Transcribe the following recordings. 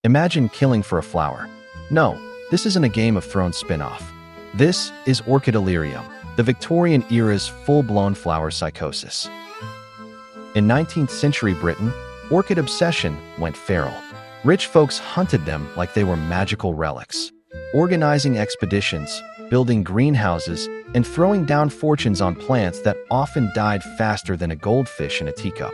Imagine killing for a flower. No, this isn't a Game of Thrones spin-off. This is Orchidelirium, the Victorian era's full-blown flower psychosis. In 19th century Britain, orchid obsession went feral. Rich folks hunted them like they were magical relics, organizing expeditions, building greenhouses, and throwing down fortunes on plants that often died faster than a goldfish in a teacup.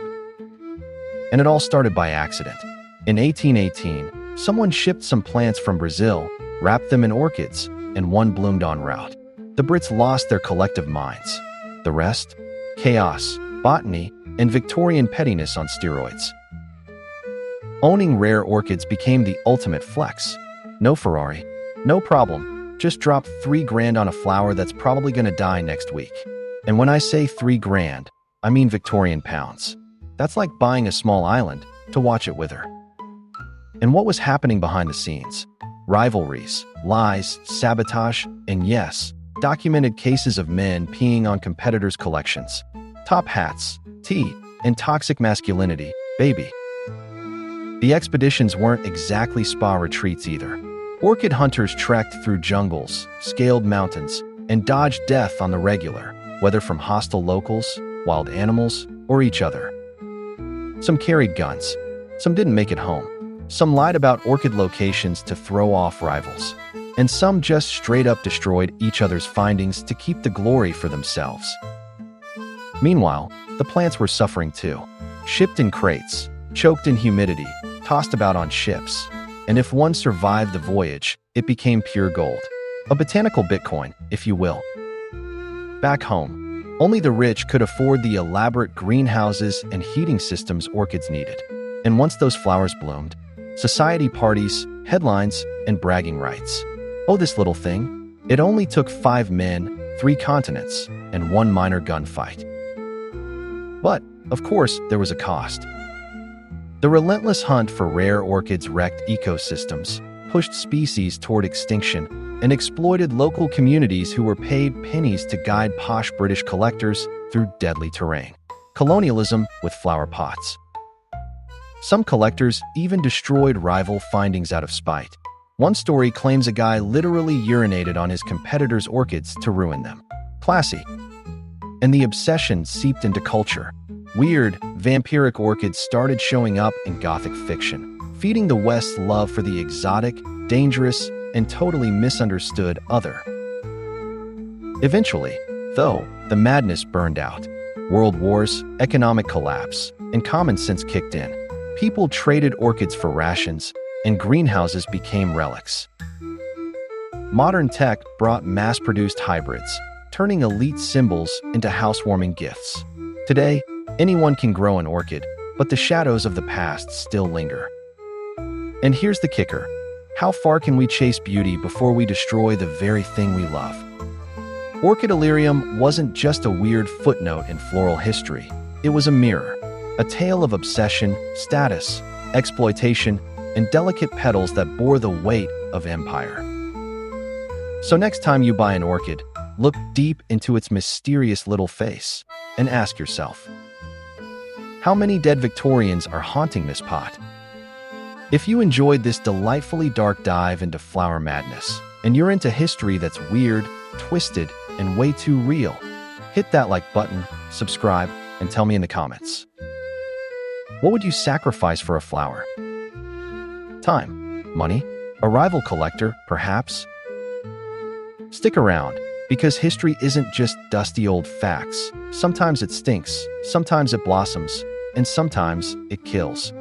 And it all started by accident. In 1818, someone shipped some plants from Brazil, wrapped them in orchids, and one bloomed en route. The Brits lost their collective minds. The rest? Chaos, botany, and Victorian pettiness on steroids. Owning rare orchids became the ultimate flex. No Ferrari, no problem. Just drop $3,000 on a flower that's probably gonna die next week. And when I say $3,000, I mean Victorian pounds. That's like buying a small island to watch it wither. And what was happening behind the scenes? Rivalries, lies, sabotage, and yes, documented cases of men peeing on competitors' collections. Top hats, tea, and toxic masculinity, baby. The expeditions weren't exactly spa retreats either. Orchid hunters trekked through jungles, scaled mountains, and dodged death on the regular, whether from hostile locals, wild animals, or each other. Some carried guns. Some didn't make it home. Some lied about orchid locations to throw off rivals. And some just straight up destroyed each other's findings to keep the glory for themselves. Meanwhile, the plants were suffering too. Shipped in crates, choked in humidity, tossed about on ships. And if one survived the voyage, it became pure gold. A botanical Bitcoin, if you will. Back home, only the rich could afford the elaborate greenhouses and heating systems orchids needed. And once those flowers bloomed, society parties, headlines, and bragging rights. Oh, this little thing. It only took 5 men, 3 continents, and 1 minor gunfight. But, of course, there was a cost. The relentless hunt for rare orchids wrecked ecosystems, pushed species toward extinction, and exploited local communities who were paid pennies to guide posh British collectors through deadly terrain. Colonialism with flower pots. Some collectors even destroyed rival findings out of spite. One story claims a guy literally urinated on his competitors' orchids to ruin them. Classy. And the obsession seeped into culture. Weird, vampiric orchids started showing up in Gothic fiction, feeding the West's love for the exotic, dangerous, and totally misunderstood other. Eventually, though, the madness burned out. World wars, economic collapse, and common sense kicked in. People traded orchids for rations, and greenhouses became relics. Modern tech brought mass-produced hybrids, turning elite symbols into housewarming gifts. Today, anyone can grow an orchid, but the shadows of the past still linger. And here's the kicker. How far can we chase beauty before we destroy the very thing we love? Orchidelirium wasn't just a weird footnote in floral history. It was a mirror, a tale of obsession, status, exploitation, and delicate petals that bore the weight of empire. So next time you buy an orchid, look deep into its mysterious little face and ask yourself, how many dead Victorians are haunting this pot? If you enjoyed this delightfully dark dive into flower madness, and you're into history that's weird, twisted, and way too real, hit that like button, subscribe, and tell me in the comments. What would you sacrifice for a flower? Time, money, a rival collector, perhaps? Stick around, because history isn't just dusty old facts. Sometimes it stinks, sometimes it blossoms, and sometimes it kills.